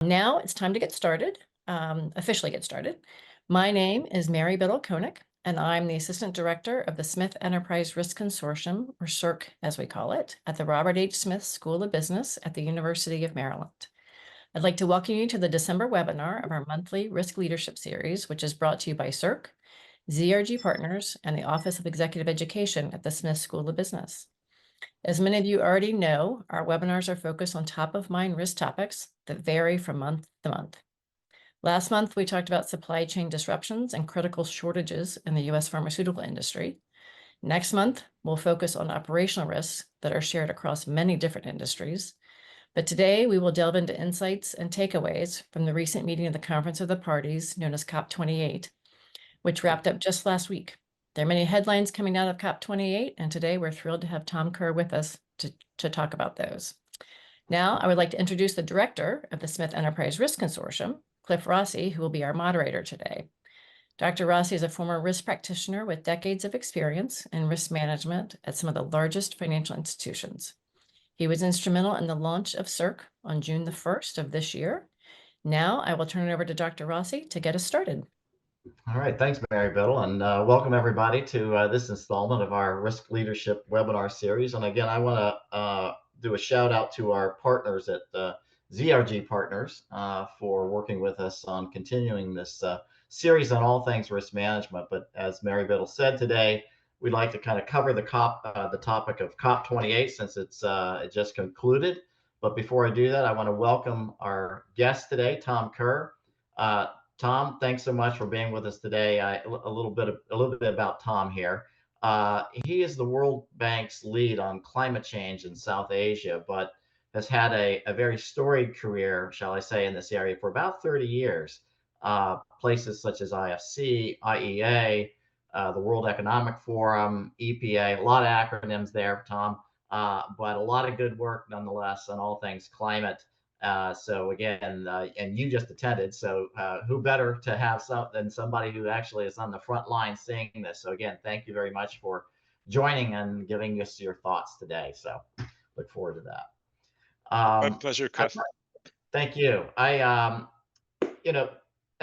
Now it's time to get started, officially get started. My name is Mary Biddle-Koenig, and I'm the Assistant Director of the Smith Enterprise Risk Consortium, or SERC as we call it, at the Robert H. Smith School of Business at the University of Maryland. I'd like to welcome you to the December webinar of our monthly Risk Leadership Series, which is brought to you by SERC, ZRG Partners, and the Office of Executive Education at the Smith School of Business. As many of you already know, our webinars are focused on top-of-mind risk topics that vary from month to month. Last month, we talked about supply chain disruptions and critical shortages in the U.S. pharmaceutical industry. Next month, we'll focus on operational risks that are shared across many different industries. But today, we will delve into insights and takeaways from the recent meeting of the Conference of the Parties, known as COP28, which wrapped up just last week. There are many headlines coming out of COP28, and today we're thrilled to have Tom Kerr with us to talk about those. Now, I would like to introduce the director of the Smith Enterprise Risk Consortium, Cliff Rossi, who will be our moderator today. Dr. Rossi is a former risk practitioner with decades of experience in risk management at some of the largest financial institutions. He was instrumental in the launch of SERC on June the 1st of this year. Now, I will turn it over to Dr. Rossi to get us started. All right, thanks, Mary Biddle, and welcome everybody to this installment of our Risk Leadership webinar series. And again, I want to do a shout out to our partners at ZRG Partners for working with us on continuing this series on all things risk management. But as Mary Biddle said today, we'd like to kind of cover the topic of COP28 since it just concluded. But before I do that, I want to welcome our guest today, Tom Kerr. Tom, thanks so much for being with us today. A little bit about Tom here. He is the World Bank's lead on climate change in South Asia, but has had a very storied career, shall I say, in this area for about 30 years. Places such as IFC, IEA, the World Economic Forum, EPA, a lot of acronyms there, Tom, but a lot of good work nonetheless on all things climate. So again, and you just attended, so who better to have than somebody who actually is on the front line seeing this. So again, thank you very much for joining and giving us your thoughts today. So look forward to that. My pleasure, Cliff. Thank you. And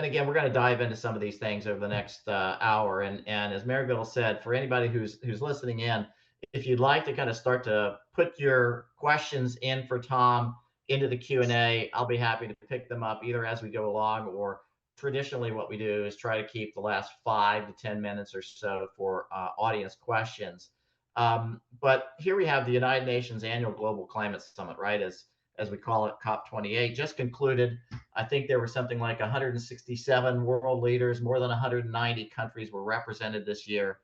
again, we're going to dive into some of these things over the next hour. And as Mary Biddle said, for anybody who's listening in, if you'd like to kind of start to put your questions in for Tom into the Q&A, I'll be happy to pick them up either as we go along, or traditionally what we do is try to keep the last 5 to 10 minutes or so for audience questions. But here we have the United Nations Annual Global Climate Summit, right? As we call it, COP28, just concluded. I think there were something like 167 world leaders, more than 190 countries were represented this year.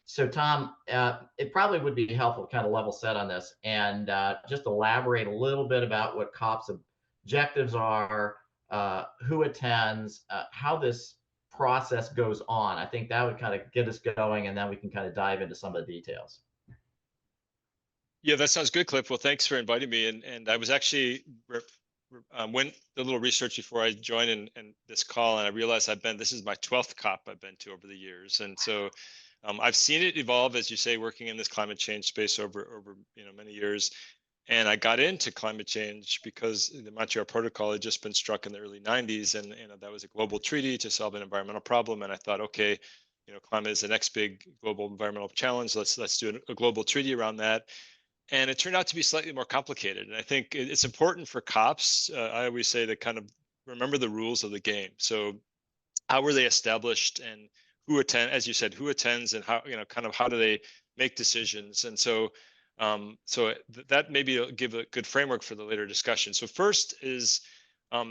So Tom, it probably would be helpful to kind of level set on this and just elaborate a little bit about what COP's objectives are, who attends, how this process goes on. I think that would kind of get us going, and then we can kind of dive into some of the details. Yeah, that sounds good, Cliff. Well, thanks for inviting me. And I was actually went a little research before I joined in this call, and I realized this is my 12th COP I've been to over the years. And so I've seen it evolve, as you say, working in this climate change space over many years. And I got into climate change because the Montreal Protocol had just been struck in the early 90s, and that was a global treaty to solve an environmental problem. And I thought, okay, climate is the next big global environmental challenge. Let's do a global treaty around that. And it turned out to be slightly more complicated. And I think it's important for COPs. I always say to kind of remember the rules of the game. So how were they established, and who attend, as you said, who attends, and how, kind of how do they make decisions? And so, that maybe will give a good framework for the later discussion. So first is,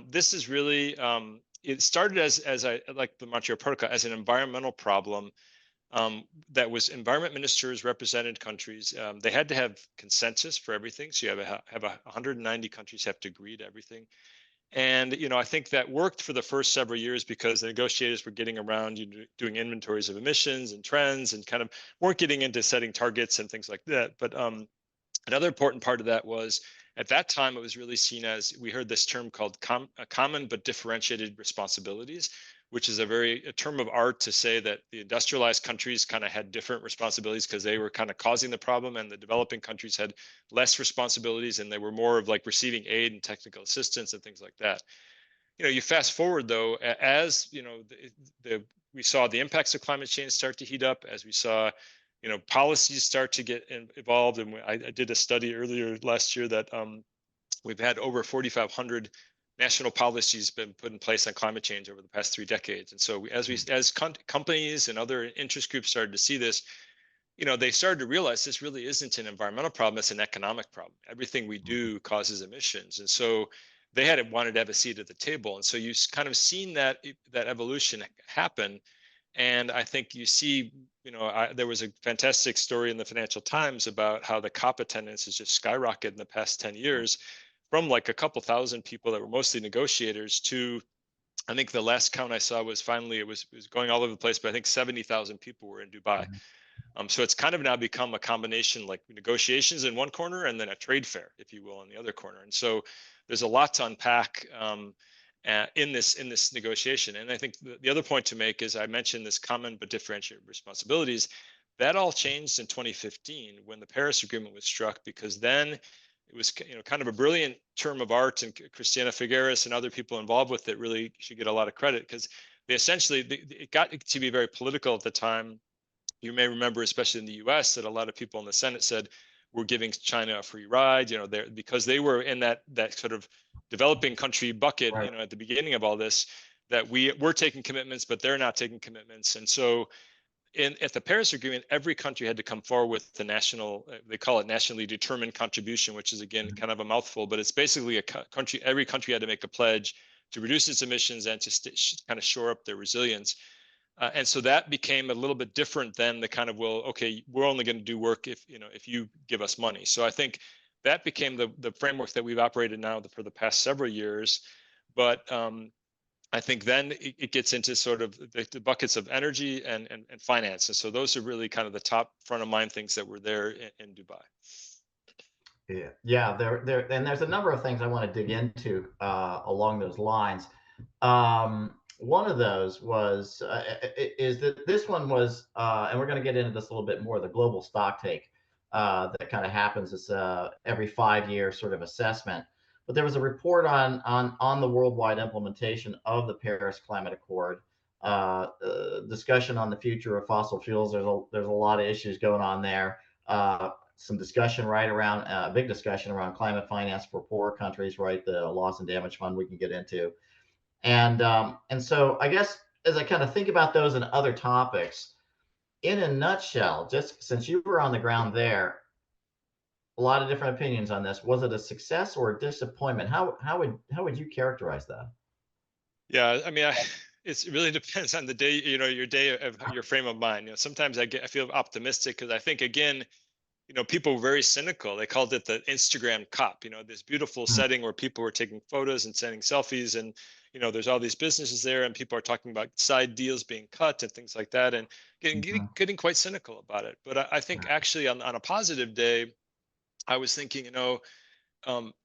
this is really, it started as like the Montreal Protocol, as an environmental problem. That was environment ministers represented countries. They had to have consensus for everything. So you have 190 countries have to agree to everything. And, I think that worked for the first several years because the negotiators were getting around doing inventories of emissions and trends, and kind of weren't getting into setting targets and things like that. But another important part of that was, at that time, it was really seen as, we heard this term called common but differentiated responsibilities, which is a term of art to say that the industrialized countries kind of had different responsibilities because they were kind of causing the problem, and the developing countries had less responsibilities, and they were more of like receiving aid and technical assistance and things like that. you fast forward though, as we saw the impacts of climate change start to heat up, as we saw, policies start to get involved. And I did a study earlier last year that we've had over 4,500 national policies been put in place on climate change over the past 3 decades. And so as companies and other interest groups started to see this, they started to realize this really isn't an environmental problem, it's an economic problem. Everything we do causes emissions. And so they wanted to have a seat at the table. And so you kind of seen that evolution happen. And I think you see, there was a fantastic story in the Financial Times about how the COP attendance has just skyrocketed in the past 10 years from like a couple thousand people that were mostly negotiators to, I think the last count I saw was finally, it was going all over the place, but I think 70,000 people were in Dubai. So it's kind of now become a combination, like negotiations in one corner and then a trade fair, if you will, in the other corner. And so there's a lot to unpack in this negotiation. And I think the other point to make is I mentioned this common but differentiated responsibilities. That all changed in 2015 when the Paris Agreement was struck, because then it was kind of a brilliant term of art, and Christiana Figueres and other people involved with it really should get a lot of credit, because it got to be very political at the time. You may remember, especially in the US, that a lot of people in the Senate said, we're giving China a free ride, because they were in that sort of developing country bucket, Right. at the beginning of all this, that we're taking commitments, but they're not taking commitments. And so at the Paris Agreement, every country had to come forward with the national, they call it nationally determined contribution, which is, again, kind of a mouthful, but it's basically every country had to make a pledge to reduce its emissions and to kind of shore up their resilience. And so that became a little bit different than the kind of, well, okay, we're only going to do work if you give us money. So I think that became the framework that we've operated now for the past several years. But I think then it gets into sort of the buckets of energy and finance. And so those are really kind of the top front of mind things that were there in Dubai. Yeah, and there's a number of things I want to dig into along those lines. One of those was is that this one was, and we're going to get into this a little bit more, the global stock take that kind of happens as every 5-year sort of assessment. But there was a report on the worldwide implementation of the Paris Climate Accord, discussion on the future of fossil fuels. There's a lot of issues going on there. Some discussion around a big discussion around climate finance for poorer countries, right? The loss and damage fund we can get into. And so I guess as I kind of think about those and other topics, in a nutshell, just since you were on the ground there, a lot of different opinions on this. Was it a success or a disappointment? How would you characterize that? Yeah, I mean, it really depends on the day, your day of your frame of mind. Sometimes I feel optimistic because I think, again, people were very cynical. They called it the Instagram COP, this beautiful setting where people were taking photos and sending selfies. And, there's all these businesses there and people are talking about side deals being cut and things like that, and getting quite cynical about it. But I think actually on a positive day, I was thinking,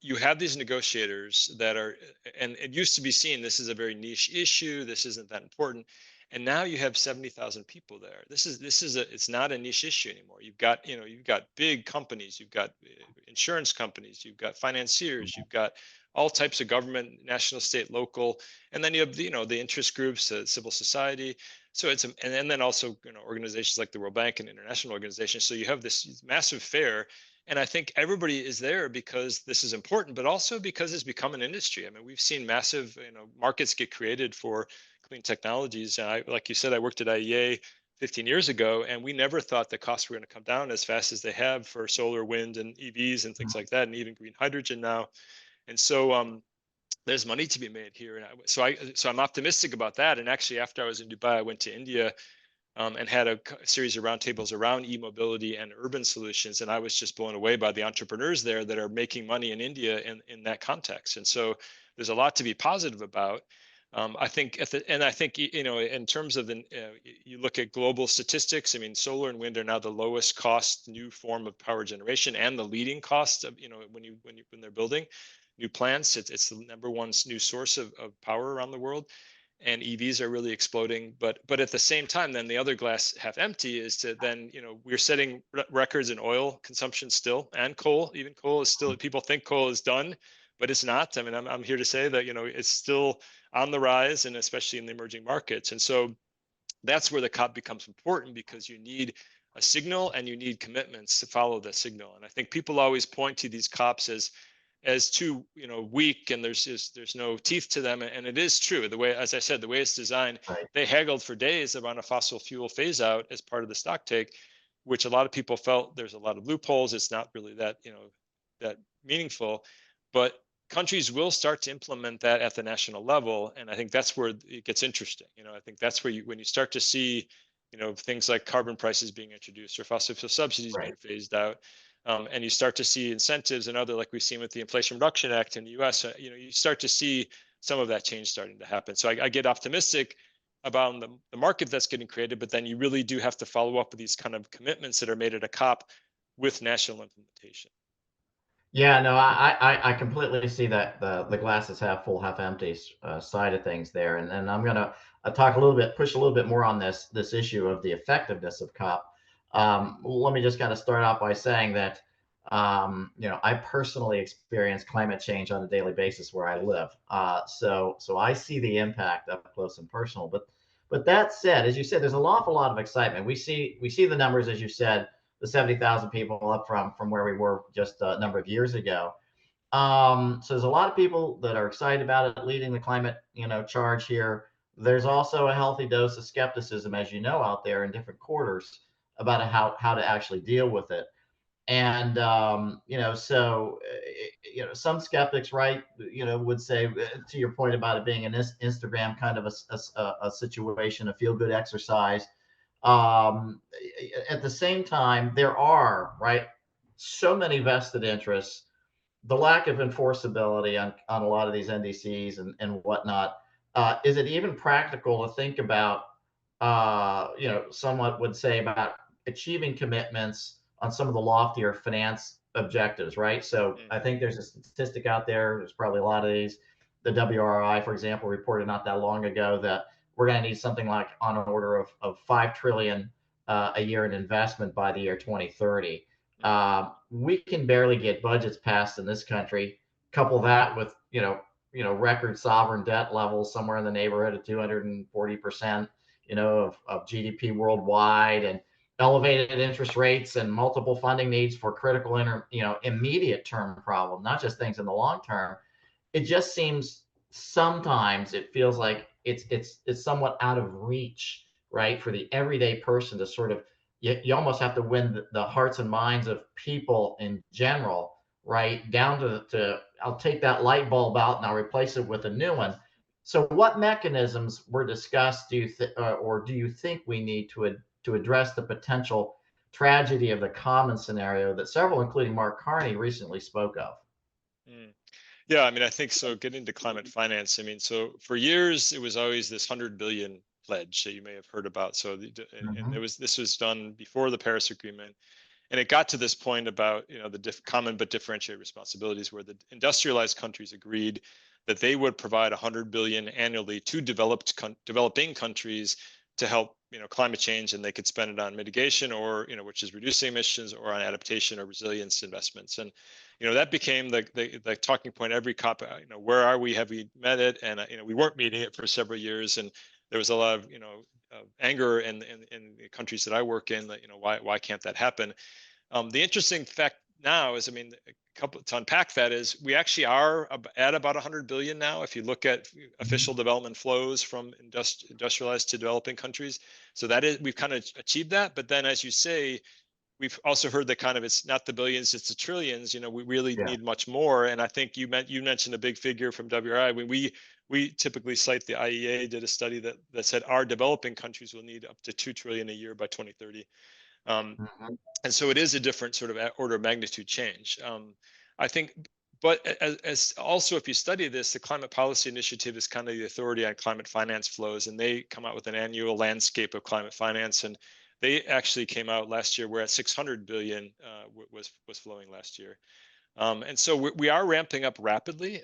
you have these negotiators that are, and it used to be seen, this is a very niche issue, this isn't that important. And now you have 70,000 people there. It's not a niche issue anymore. You've got big companies, you've got insurance companies, you've got financiers, you've got all types of government, national, state, local, and then you have the interest groups, civil society. So and then also organizations like the World Bank and international organizations. So you have this massive fair. And I think everybody is there because this is important, but also because it's become an industry. I mean, we've seen massive, markets get created for clean technologies. And like you said, I worked at IEA 15 years ago, and we never thought the costs were going to come down as fast as they have for solar, wind, and EVs and things like that, and even green hydrogen now. And so there's money to be made here. And so I'm optimistic about that. And actually, after I was in Dubai, I went to India and had a series of roundtables around e-mobility and urban solutions. And I was just blown away by the entrepreneurs there that are making money in India in that context. And so there's a lot to be positive about. I think, in terms of you look at global statistics, I mean, solar and wind are now the lowest cost new form of power generation and the leading cost of, when they're building new plants. It's the number one new source of power around the world. And EVs are really exploding, but at the same time, then the other glass half empty is to then, we're setting records in oil consumption still, and coal. Even coal is still, people think coal is done, but it's not. I mean, I'm here to say that, it's still on the rise, and especially in the emerging markets. And so that's where the COP becomes important, because you need a signal and you need commitments to follow the signal. And I think people always point to these COPs as too weak, and there's no teeth to them. And it is true, the way, as I said, the way it's designed, Right. they haggled for days around a fossil fuel phase out as part of the stock take, which a lot of people felt there's a lot of loopholes. It's not really that meaningful, but countries will start to implement that at the national level. And I think that's where it gets interesting. I think that's where when you start to see things like carbon prices being introduced or fossil fuel subsidies being Right. phased out, and you start to see incentives and other, like we've seen with the Inflation Reduction Act in the US, you start to see some of that change starting to happen. So I get optimistic about the market that's getting created, but then you really do have to follow up with these kind of commitments that are made at a COP with national implementation. Yeah, no, I completely see that the glass is half full, half empty side of things there, and I'm gonna talk a little bit, push a little bit more on this issue of the effectiveness of COP. Let me just kind of start out by saying that I personally experience climate change on a daily basis where I live, so I see the impact up close and personal. But that said, as you said, there's an awful lot of excitement. We see the numbers, as you said, the 70,000 people up from where we were just a number of years ago. So there's a lot of people that are excited about it, leading the climate, charge here. There's also a healthy dose of skepticism, as you know, out there in different quarters about how to actually deal with it. And some skeptics, right, would say, to your point about it being an Instagram kind of a situation, a feel good exercise. um, at the same time, there are, right, so many vested interests, the lack of enforceability on a lot of these NDCs and whatnot. Is it even practical to think about, someone would say, about achieving commitments on some of the loftier finance objectives, right? So I think there's a statistic out there, there's probably a lot of these. The WRI, for example, reported not that long ago that we're going to need something like on an order of 5 trillion a year in investment by the year 2030. We can barely get budgets passed in this country. Couple that with record sovereign debt levels somewhere in the neighborhood of 240%, of GDP worldwide, and elevated interest rates and multiple funding needs for critical immediate term problem, not just things in the long term. It just seems, sometimes it feels like it's somewhat out of reach, right, for the everyday person to sort of, you almost have to win the hearts and minds of people in general, right, down to I'll take that light bulb out and I'll replace it with a new one. So what mechanisms were discussed, or do you think we need to address the potential tragedy of the common scenario that several, including Mark Carney, recently spoke of? Mm. Yeah, I mean, I think so. Getting to climate finance, I mean, so for years it was always this 100 billion pledge that you may have heard about. So, and Mm-hmm. this was done before the Paris Agreement, and it got to this point about the common but differentiated responsibilities, where the industrialized countries agreed that they would provide 100 billion annually to developing countries to help climate change, and they could spend it on mitigation, or which is reducing emissions, or on adaptation or resilience investments. And that became the talking point every COP. Where are we? Have we met it? And we weren't meeting it for several years, and there was a lot of anger in the countries that I work in, that why can't that happen? The interesting fact now is, I mean, a couple to unpack that is, we actually are at about 100 billion now. If you look at official development flows from industrialized to developing countries, so that is, we've kind of achieved that. But then, as you say, we've also heard that kind of, it's not the billions, it's the trillions. We really Yeah. need much more. And I think you mentioned a big figure from WRI. When we typically cite the IEA did a study that said our developing countries will need up to 2 trillion a year by 2030. Mhm. And so it is a different sort of order of magnitude change. I think, but as also, if you study this, the Climate Policy Initiative is kind of the authority on climate finance flows, and they come out with an annual landscape of climate finance. And they actually came out last year, we're at 600 billion was flowing last year. And so we are ramping up rapidly.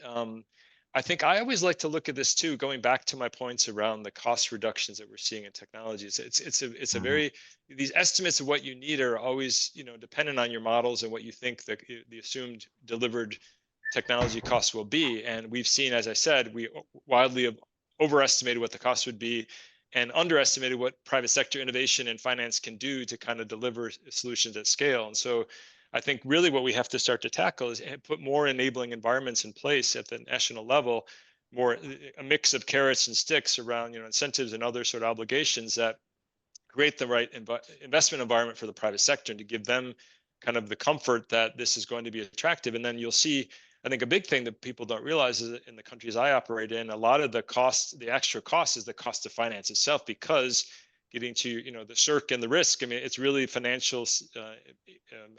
I think I always like to look at this too, going back to my points around the cost reductions that we're seeing in technologies. It's a Mhm. very, these estimates of what you need are always dependent on your models and what you think the assumed delivered technology costs will be. And we've seen, as I said, we wildly have overestimated what the cost would be and underestimated what private sector innovation and finance can do to kind of deliver solutions at scale. And so I think really what we have to start to tackle is put more enabling environments in place at the national level, more a mix of carrots and sticks around, incentives and other sort of obligations that create the right investment environment for the private sector and to give them kind of the comfort that this is going to be attractive. And then you'll see, I think a big thing that people don't realize is that in the countries I operate in, a lot of the cost, the extra cost is the cost of finance itself, because getting to, the SERC and the risk, I mean, it's really financial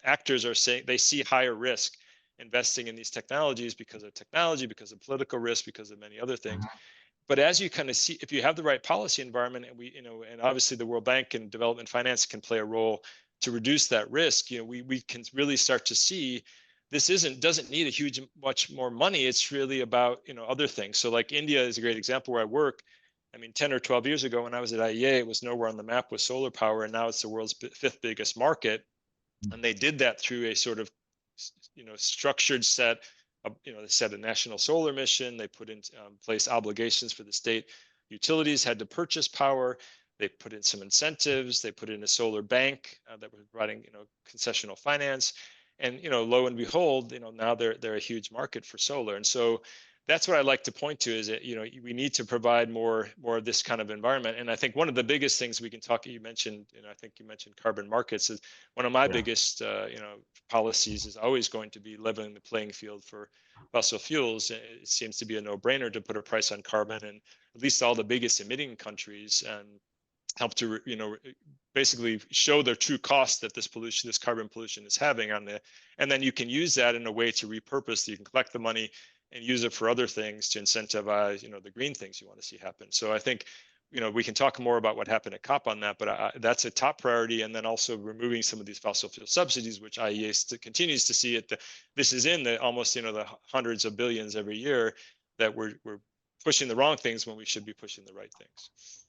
actors are saying they see higher risk investing in these technologies because of technology, because of political risk, because of many other things. But as you kind of see, if you have the right policy environment, and and obviously the World Bank and development finance can play a role to reduce that risk, we can really start to see this doesn't need a huge much more money. It's really about, other things. So like India is a great example where I work. I mean, 10 or 12 years ago when I was at IEA, it was nowhere on the map with solar power, and now it's the world's fifth biggest market. And they did that through a sort of, structured set of, they set a national solar mission. They put in place obligations for the state utilities had to purchase power. They put in some incentives. They put in a solar bank that was providing, concessional finance. And, lo and behold, now they're a huge market for solar. And so that's what I like to point to is that, we need to provide more of this kind of environment. And I think one of the biggest things we can talk, you mentioned, I think you mentioned carbon markets, is one of my biggest, policies is always going to be leveling the playing field for fossil fuels. It seems to be a no-brainer to put a price on carbon, and at least all the biggest emitting countries, and help to, basically show the true cost that this carbon pollution is having on the, and then you can use that in a way to repurpose. You can collect the money and use it for other things to incentivize, the green things you want to see happen. So I think, we can talk more about what happened at COP on that, but that's a top priority. And then also removing some of these fossil fuel subsidies, which IEA continues to see it. This is in the almost, the hundreds of billions every year that we're pushing the wrong things when we should be pushing the right things.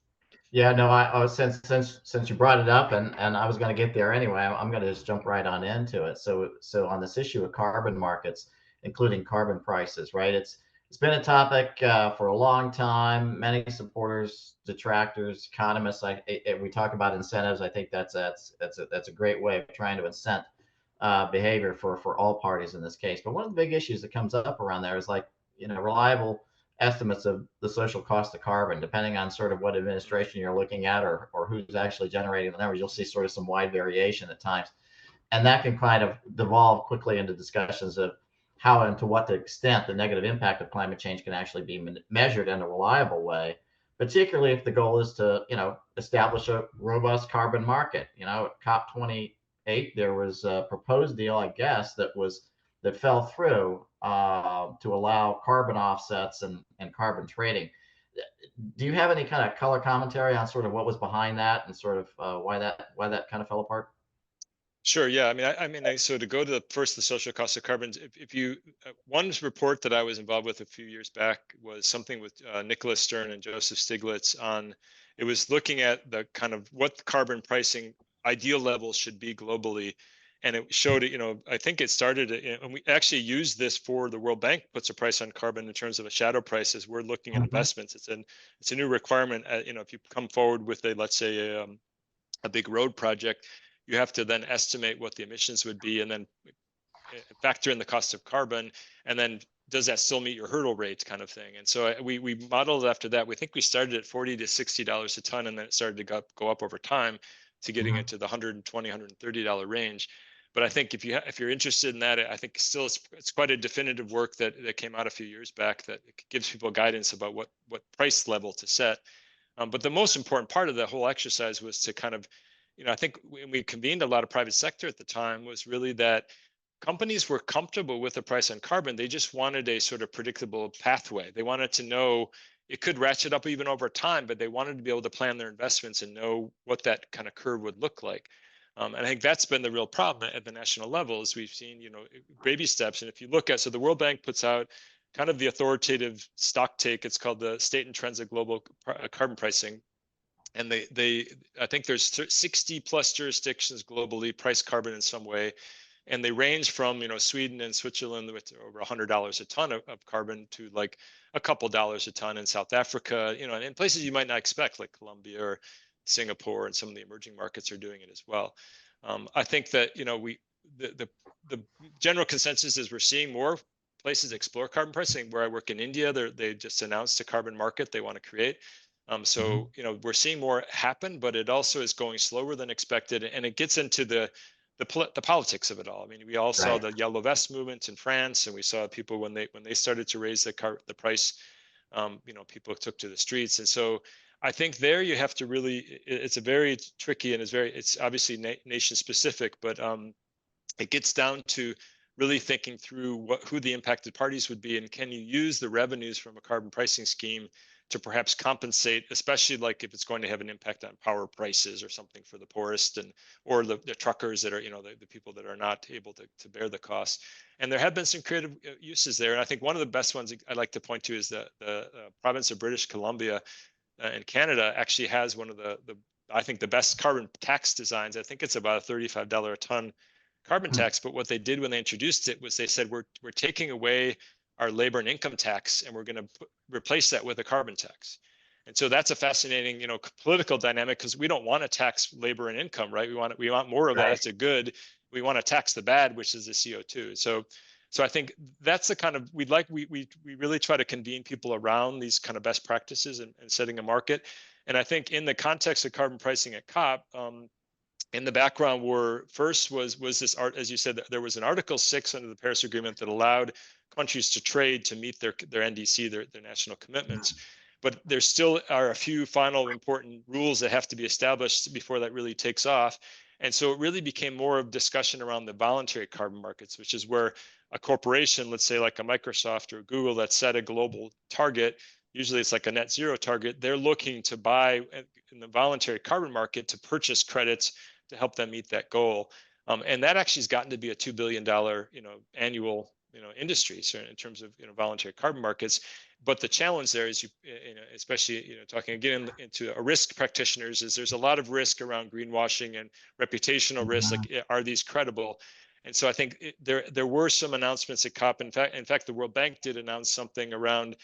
Yeah, no, since you brought it up, and I was going to get there anyway, I'm going to just jump right on into it. So on this issue of carbon markets, including carbon prices, right? It's been a topic for a long time. Many supporters, detractors, economists. We talk about incentives. I think that's a great way of trying to incent behavior for all parties in this case. But one of the big issues that comes up around there is reliable estimates of the social cost of carbon, depending on sort of what administration you're looking at or who's actually generating the numbers. You'll see sort of some wide variation at times. And that can kind of devolve quickly into discussions of how and to what extent the negative impact of climate change can actually be measured in a reliable way, particularly if the goal is to, establish a robust carbon market. At COP28, there was a proposed deal, I guess, that fell through to allow carbon offsets and carbon trading. Do you have any kind of color commentary on sort of what was behind that and sort of why that kind of fell apart? Sure. Yeah. I mean, so to go to the social cost of carbon, if you, one report that I was involved with a few years back was something with Nicholas Stern and Joseph Stiglitz on, it was looking at the kind of what carbon pricing ideal levels should be globally. And it showed, I think it started, and we actually used this for the World Bank puts a price on carbon in terms of a shadow price as we're looking at investments. It's a new requirement. If you come forward with let's say a big road project, you have to then estimate what the emissions would be and then factor in the cost of carbon. And then does that still meet your hurdle rate kind of thing? And so we modeled after that. We think we started at $40 to $60 a ton, and then it started to go up over time to getting into the $120, $130 range. But I think if you're interested in that, I think still it's quite a definitive work that came out a few years back that gives people guidance about what price level to set. But the most important part of the whole exercise was to kind of, I think when we convened a lot of private sector at the time was really that companies were comfortable with the price on carbon. They just wanted a sort of predictable pathway. They wanted to know it could ratchet up even over time, but they wanted to be able to plan their investments and know what that kind of curve would look like. And I think that's been the real problem at the national level is we've seen, baby steps. And if you look at, so the World Bank puts out kind of the authoritative stock take. It's called the State and Trends of Global Carbon Pricing. And I think there's 60 plus jurisdictions globally price carbon in some way. and they range from Sweden and Switzerland with over $100 a ton of carbon to like a couple dollars a ton in South Africa, and in places you might not expect, like Colombia or Singapore, and some of the emerging markets are doing it as well. I think that the general consensus is we're seeing more places explore carbon pricing. Where I work in India, they just announced a carbon market they want to create. So we're seeing more happen, but it also is going slower than expected, and it gets into the politics of it all. I mean, we all saw the yellow vest movement in France, and we saw people when they started to raise the price. People took to the streets, and so I think there you have to really. It's a very tricky, and it's obviously nation specific, but it gets down to really thinking through who the impacted parties would be, and can you use the revenues from a carbon pricing scheme to perhaps compensate, especially like if it's going to have an impact on power prices or something for the poorest, or the truckers that are the people that are not able to bear the cost. And there have been some creative uses there, and I think one of the best ones I'd like to point to is the province of British Columbia in Canada actually has one of the I think the best carbon tax designs. I think it's about a $35 a ton carbon tax. But what they did when they introduced it was they said, we're taking away our labor and income tax, and we're going to replace that with a carbon tax. And so that's a fascinating, political dynamic, because we don't want to tax labor and income, right? We want more of that. It's a good. We want to tax the bad, which is the CO2. So I think that's the kind of we really try to convene people around these kind of best practices and setting a market. And I think in the context of carbon pricing at COP, in the background was this art, as you said, there was an Article 6 under the Paris Agreement that allowed countries to trade to meet their NDC, their national commitments. But there still are a few final important rules that have to be established before that really takes off. And so it really became more of discussion around the voluntary carbon markets, which is where a corporation, let's say like a Microsoft or Google, that set a global target, usually it's like a net zero target, they're looking to buy in the voluntary carbon market to purchase credits to help them meet that goal. And that actually has gotten to be a $2 billion, annual, industry. So in terms of, voluntary carbon markets. But the challenge there is, especially, talking again into a risk practitioners, is there's a lot of risk around greenwashing and reputational risk. Like, are these credible? And so I think there were some announcements at COP. In fact, the World Bank did announce something around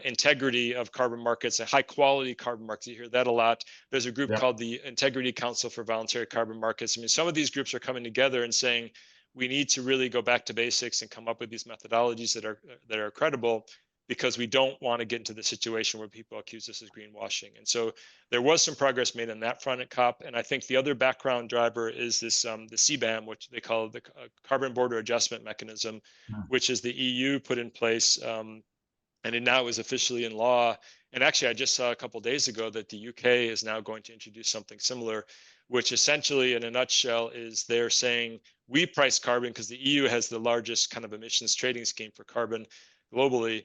integrity of carbon markets and high quality carbon markets. You hear that a lot. There's a group called the Integrity Council for Voluntary Carbon Markets. I mean, some of these groups are coming together and saying we need to really go back to basics and come up with these methodologies that are credible, because we don't want to get into the situation where people accuse us of greenwashing. And so there was some progress made on that front at COP. And I think the other background driver is this the CBAM, which they call the Carbon Border Adjustment Mechanism, which is the EU put in place. And it now is officially in law. And actually, I just saw a couple of days ago that the UK is now going to introduce something similar, which essentially, in a nutshell, is they're saying we price carbon because the EU has the largest kind of emissions trading scheme for carbon globally.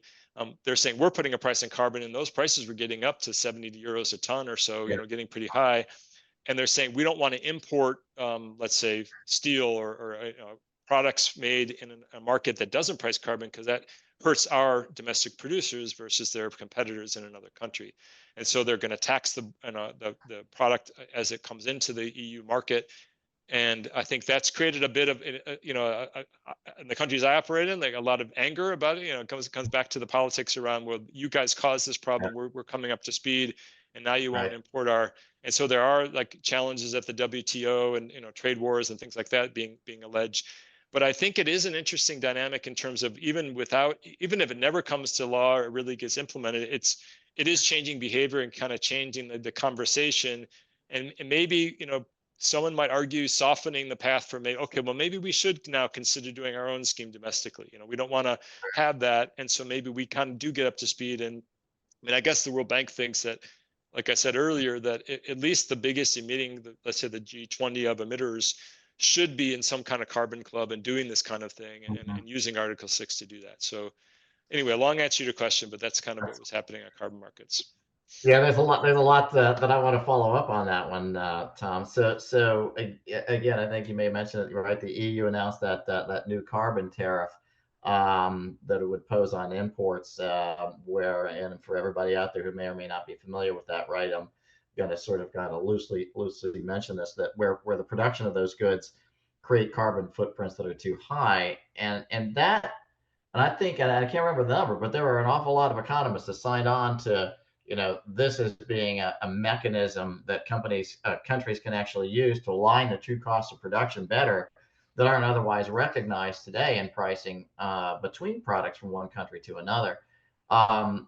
They're saying we're putting a price on carbon, and those prices were getting up to 70 euros a ton or so, getting pretty high. And they're saying we don't want to import, let's say, steel or products made in a market that doesn't price carbon, because that hurts our domestic producers versus their competitors in another country. And so they're going to tax the product as it comes into the EU market. And I think that's created a bit of, in the countries I operate in, like a lot of anger about it. It comes back to the politics around, well, you guys caused this problem. We're coming up to speed, and now you won't import our. And so there are like challenges at the WTO and trade wars and things like that being alleged. But I think it is an interesting dynamic in terms of even if it never comes to law or really gets implemented, it is changing behavior and kind of changing the conversation, and maybe someone might argue softening the path for maybe we should now consider doing our own scheme domestically. We don't want to have that. And so maybe we kind of do get up to speed. And I mean, I guess the World Bank thinks that, like I said earlier, that at least the biggest emitting, let's say the G20 of emitters, should be in some kind of carbon club and doing this kind of thing and using Article 6 to do that. So anyway, a long answer to your question, but that's kind of what was happening on carbon markets. Yeah, there's a lot that I want to follow up on that one, Tom. So again, I think you may mention it, right? The EU announced that new carbon tariff that it would pose on imports, and for everybody out there who may or may not be familiar with that, right? I'm going to sort of kind of loosely mention this, that where the production of those goods create carbon footprints that are too high. And I think, and I can't remember the number, but there were an awful lot of economists that signed on to, this as being a mechanism that countries can actually use to align the true cost of production better, that aren't otherwise recognized today in pricing between products from one country to another.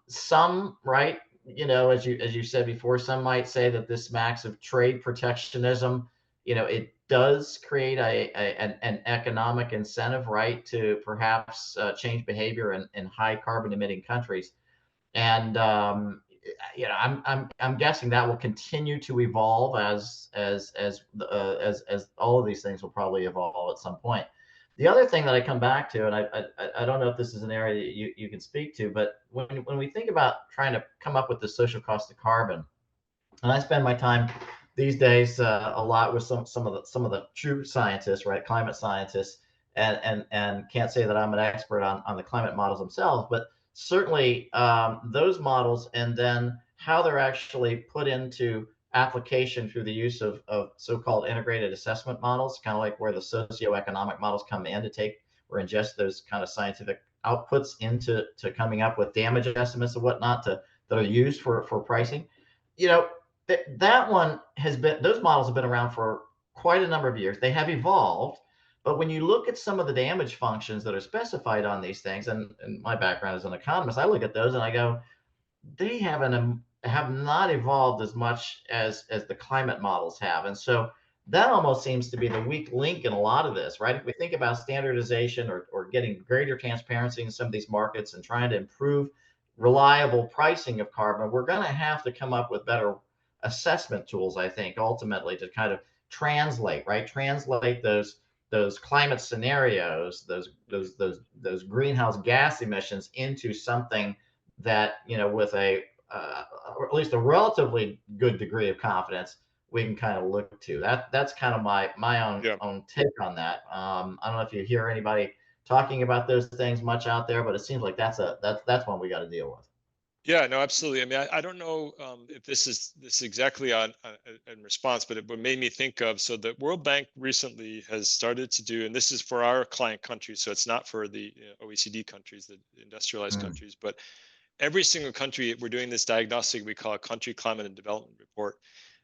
Some, right, as you said before, some might say that this smacks of trade protectionism. It does create an economic incentive, right, to perhaps change behavior in high carbon emitting countries. And I'm guessing that will continue to evolve as all of these things will probably evolve at some point. The other thing that I come back to, and I don't know if this is an area that you can speak to, but when we think about trying to come up with the social cost of carbon, and I spend my time these days a lot with some of the true scientists, right, climate scientists, and can't say that I'm an expert on the climate models themselves, but certainly those models, and then how they're actually put into application through the use of so-called integrated assessment models, kind of like where the socioeconomic models come in to take or ingest those kind of scientific outputs into coming up with damage estimates and whatnot that are used for pricing. That one has been, those models have been around for quite a number of years. They have evolved, but when you look at some of the damage functions that are specified on these things, and my background as an economist, I look at those and I go, they have not evolved as much as the climate models have. And so that almost seems to be the weak link in a lot of this, right? If we think about standardization or getting greater transparency in some of these markets and trying to improve reliable pricing of carbon, we're going to have to come up with better assessment tools, I think, ultimately, to kind of translate those climate scenarios, those greenhouse gas emissions into something that, with or at least a relatively good degree of confidence, we can kind of look to. That's kind of my own take on that. I don't know if you hear anybody talking about those things much out there, but it seems like that's one we got to deal with. Yeah, no, absolutely. I mean, I don't know if this is exactly on in response, but what made me think of, so the World Bank recently has started to do, and this is for our client countries, so it's not for the OECD countries, the industrialized countries, but every single country, we're doing this diagnostic we call a country climate and development report.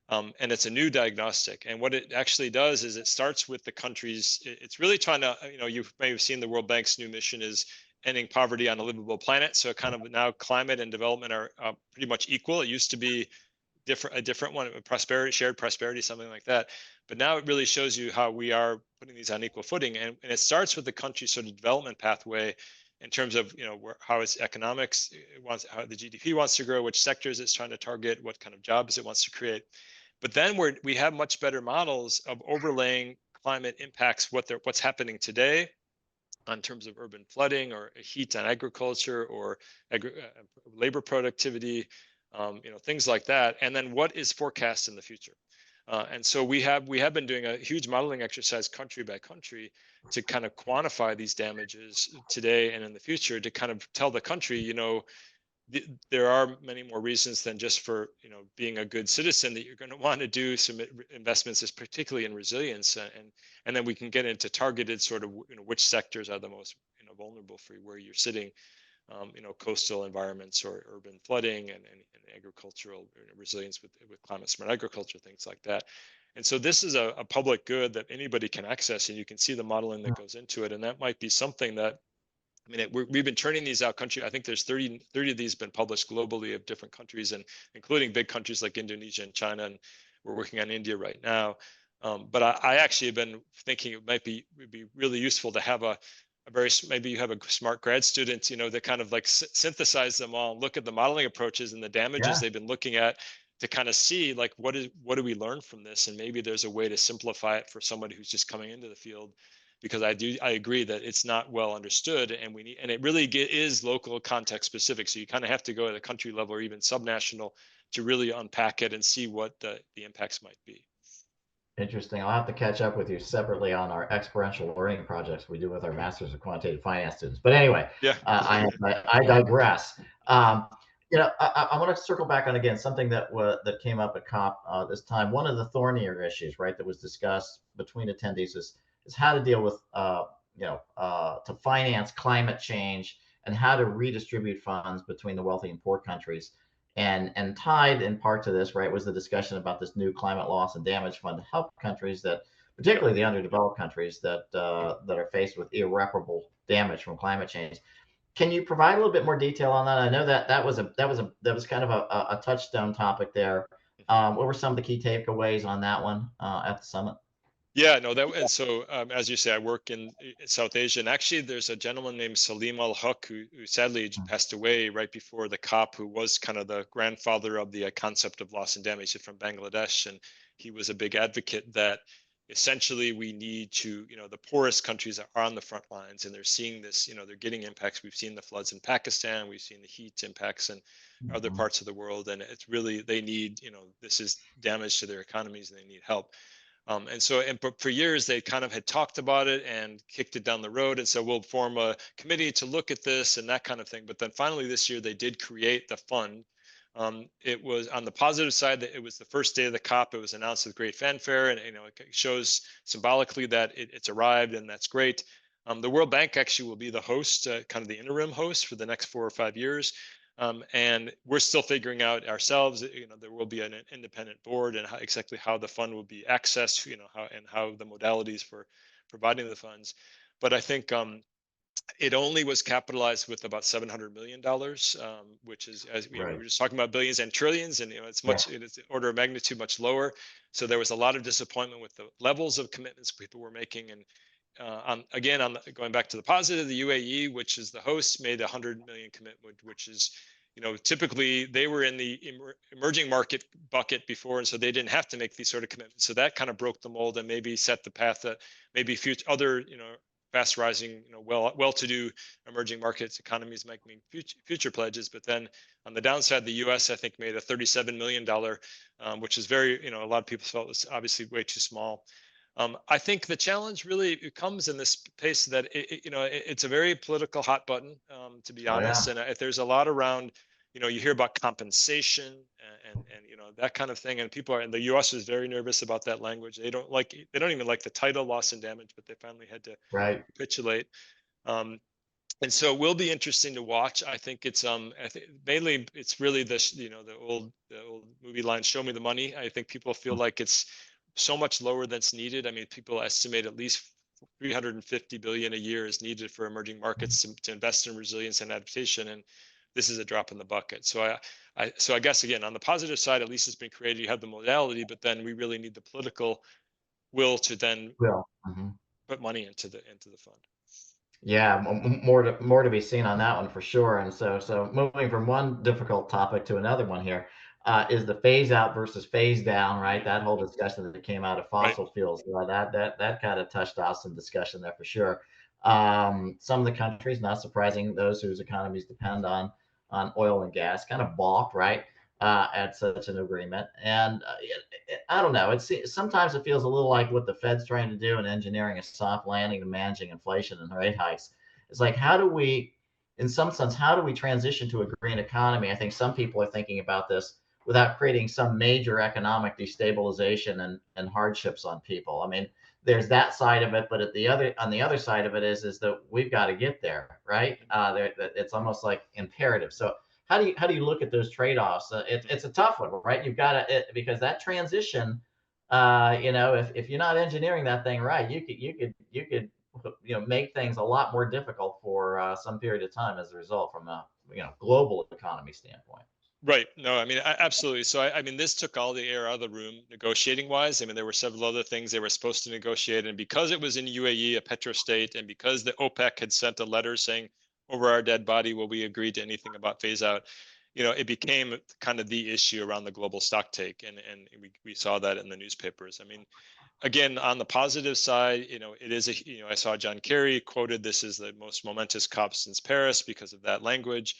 And it's a new diagnostic. And what it actually does is it starts with the countries. It's really trying to, you may have seen the World Bank's new mission is ending poverty on a livable planet. So kind of now climate and development are pretty much equal. It used to be a different one, prosperity, shared prosperity, something like that. But now it really shows you how we are putting these on equal footing. And it starts with the country sort of development pathway in terms of, how its economics, how the GDP wants to grow, which sectors it's trying to target, what kind of jobs it wants to create. But then we have much better models of overlaying climate impacts, what's happening today in terms of urban flooding or heat on agriculture or labor productivity, things like that. And then what is forecast in the future. And so we have been doing a huge modeling exercise country by country to kind of quantify these damages today and in the future, to kind of tell the country, there are many more reasons than just for being a good citizen that you're going to want to do some investments, particularly in resilience, and then we can get into targeted sort of which sectors are the most vulnerable for where you're sitting, coastal environments or urban flooding and agricultural resilience with climate smart agriculture, things like that. And so this is a public good that anybody can access, and you can see the modeling that goes into it, and that might be something that, I mean, we've been turning these out I think there's 30 of these been published globally of different countries, and including big countries like Indonesia and China, and we're working on India right now. But I actually have been thinking it would be really useful to have maybe you have a smart grad student, that kind of like synthesize them all and look at the modeling approaches and the damages they've been looking at, to kind of see like what do we learn from this, and maybe there's a way to simplify it for somebody who's just coming into the field. Because I agree that it's not well understood, and it really is local context specific. So you kind of have to go at a country level or even subnational to really unpack it and see what the impacts might be. Interesting. I'll have to catch up with you separately on our experiential learning projects we do with our Masters of Quantitative Finance students. But anyway, I digress. I want to circle back on, again, something that came up at COP this time. One of the thornier issues, right, that was discussed between attendees is how to deal with, to finance climate change and how to redistribute funds between the wealthy and poor countries. And tied in part to this, right, was the discussion about this new climate loss and damage fund to help countries that, particularly the underdeveloped countries that are faced with irreparable damage from climate change. Can you provide a little bit more detail on that? I know that was kind of a touchstone topic there. What were some of the key takeaways on that one at the summit? Yeah, no, and so as you say, I work in South Asia, and actually, there's a gentleman named Salim Al Haq who sadly passed away right before the COP, who was kind of the grandfather of the concept of loss and damage. He's from Bangladesh, and he was a big advocate that essentially we need to, the poorest countries are on the front lines, and they're seeing this, they're getting impacts. We've seen the floods in Pakistan, we've seen the heat impacts in other parts of the world, and it's really, they need, this is damage to their economies, and they need help. But for years they kind of had talked about it and kicked it down the road, and so we'll form a committee to look at this and that kind of thing. But then finally this year they did create the fund. It was on the positive side that it was the first day of the COP. It was announced with great fanfare, and it shows symbolically that it's arrived, and that's great. The World Bank actually will be the host, kind of the interim host for the next 4 or 5 years. And we're still figuring out ourselves. There will be an independent board, and exactly how the fund will be accessed, how the modalities for providing the funds. But I think it only was capitalized with about $700 million, which is, as we were just talking about, billions and trillions, and it's it's order of magnitude much lower. So there was a lot of disappointment with the levels of commitments people were making. And going back to the positive, the UAE, which is the host, made a 100 million commitment, which is, typically they were in the emerging market bucket before, and so they didn't have to make these sort of commitments. So that kind of broke the mold and maybe set the path that maybe future other, fast rising, well-to-do emerging markets economies might make future pledges. But then on the downside, the U.S. I think made a $37 million, which is very, a lot of people felt was obviously way too small. I think the challenge really comes in this space that it's a very political hot button, to be honest. And if there's a lot around, you hear about compensation and that kind of thing, and people are, and the U.S. is very nervous about that language. They don't even like the title loss and damage, but they finally had to capitulate. And so it will be interesting to watch. I think it's mainly it's really this, the old movie line, "Show me the money." I think people feel like it's so much lower than's needed. I mean, people estimate at least 350 billion a year is needed for emerging markets to invest in resilience and adaptation, and this is a drop in the bucket. So I guess again, on the positive side, at least it's been created. You have the modality, but then we really need the political will to then put money into the fund. Yeah, more to be seen on that one for sure. And so moving from one difficult topic to another one here, is the phase out versus phase down, right? That whole discussion that came out of fossil fuels, that kind of touched off some discussion there for sure. Some of the countries, not surprising, those whose economies depend on oil and gas, kind of balked, right, at such an agreement. And I don't know. Sometimes it feels a little like what the Fed's trying to do in engineering a soft landing to managing inflation and rate hikes. It's like, in some sense, how do we transition to a green economy? I think some people are thinking about this without creating some major economic destabilization and hardships on people. I mean, there's that side of it, but on the other side of it is that we've got to get there, right? It's almost like imperative. So how do you look at those trade-offs? It's a tough one, right? You've got to, because that transition, if you're not engineering that thing right, you could make things a lot more difficult for some period of time as a result from a global economy standpoint. Right. No, I mean, absolutely. So, I mean, this took all the air out of the room negotiating wise. I mean, there were several other things they were supposed to negotiate. And because it was in UAE, a petrostate, and because the OPEC had sent a letter saying, "Over our dead body, will we agree to anything about phase out?" It became kind of the issue around the global stock take. And we saw that in the newspapers. I mean, again, on the positive side, it is I saw John Kerry quoted this as the most momentous COP since Paris because of that language.